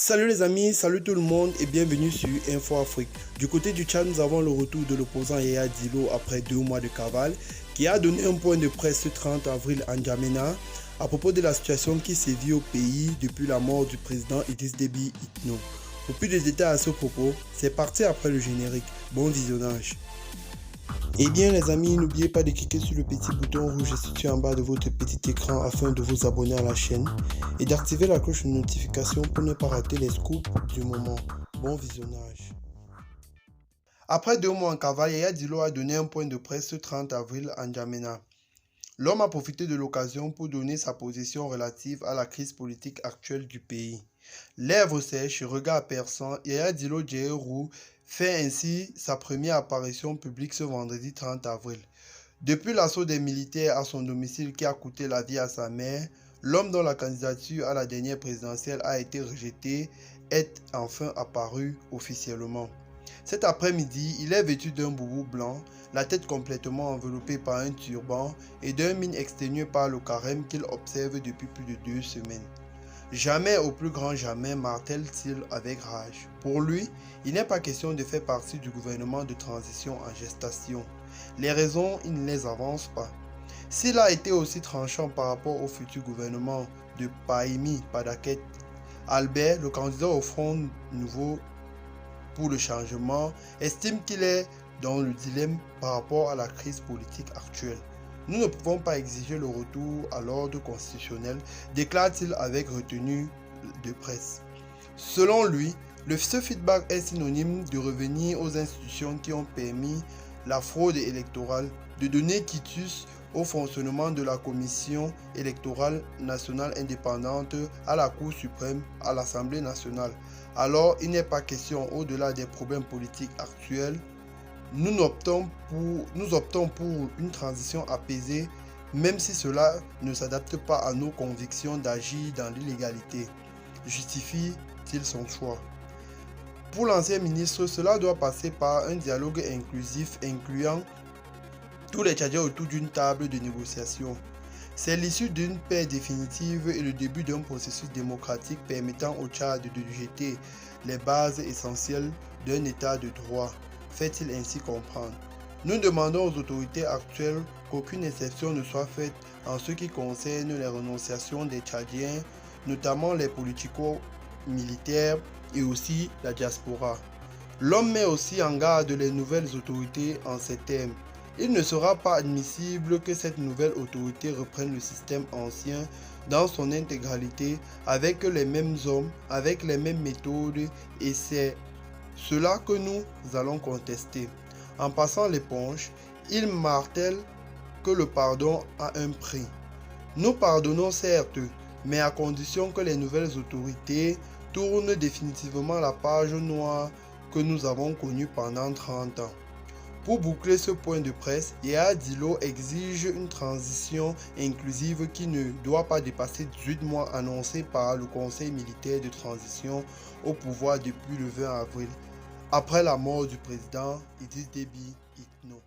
Salut les amis, salut tout le monde et bienvenue sur Info Afrique. Du côté du Tchad, nous avons le retour de l'opposant Yaya Dillo après 2 mois de cavale qui a donné un point de presse ce 30 avril à N'Djamena à propos de la situation qui sévit au pays depuis la mort du président Idriss Déby Itno. Pour plus de détails à ce propos, c'est parti après le générique. Bon visionnage. Et bien les amis, n'oubliez pas de cliquer sur le petit bouton rouge situé en bas de votre petit écran afin de vous abonner à la chaîne et d'activer la cloche de notification pour ne pas rater les scoops du moment. Bon visionnage. Après 2 mois en cavale, Yaya Dillo a donné un point de presse ce 30 avril à N'Djamena. L'homme a profité de l'occasion pour donner sa position relative à la crise politique actuelle du pays. Lèvres sèches, regard perçant, Yaya Dillo Djeherou fait ainsi sa première apparition publique ce vendredi 30 avril. Depuis l'assaut des militaires à son domicile qui a coûté la vie à sa mère, l'homme dont la candidature à la dernière présidentielle a été rejetée est enfin apparu officiellement. Cet après-midi, il est vêtu d'un boubou blanc, la tête complètement enveloppée par un turban et d'un mine exténué par le carême qu'il observe depuis plus de 2 semaines. Jamais, au plus grand jamais, martèle-t-il avec rage. Pour lui, il n'est pas question de faire partie du gouvernement de transition en gestation. Les raisons, il ne les avance pas. S'il a été aussi tranchant par rapport au futur gouvernement de Pahimi Padaket, Albert, le candidat au Front Nouveau pour le changement, estime qu'il est dans le dilemme par rapport à la crise politique actuelle. Nous ne pouvons pas exiger le retour à l'ordre constitutionnel, déclare-t-il avec retenue de presse. Selon lui, ce feedback est synonyme de revenir aux institutions qui ont permis la fraude électorale, de donner quitus au fonctionnement de la Commission électorale nationale indépendante, à la Cour suprême, à l'Assemblée nationale. Alors, il n'est pas question, au-delà des problèmes politiques actuels, nous optons pour une transition apaisée, même si cela ne s'adapte pas à nos convictions d'agir dans l'illégalité, justifie-t-il son choix. Pour l'ancien ministre, cela doit passer par un dialogue inclusif incluant tous les Tchadiens autour d'une table de négociation. C'est l'issue d'une paix définitive et le début d'un processus démocratique permettant au Tchad de jeter les bases essentielles d'un état de droit, fait-il ainsi comprendre. Nous demandons aux autorités actuelles qu'aucune exception ne soit faite en ce qui concerne les renonciations des Tchadiens, notamment les politico-militaires et aussi la diaspora. L'homme met aussi en garde les nouvelles autorités en ces termes. Il ne sera pas admissible que cette nouvelle autorité reprenne le système ancien dans son intégralité avec les mêmes hommes, avec les mêmes méthodes, et c'est cela que nous allons contester. En passant l'éponge, il martèle que le pardon a un prix. Nous pardonnons certes, mais à condition que les nouvelles autorités tournent définitivement la page noire que nous avons connue pendant 30 ans. Pour boucler ce point de presse, Yaya Dillo exige une transition inclusive qui ne doit pas dépasser 18 mois annoncés par le Conseil militaire de transition au pouvoir depuis le 20 avril, après la mort du président Idriss Déby Itno.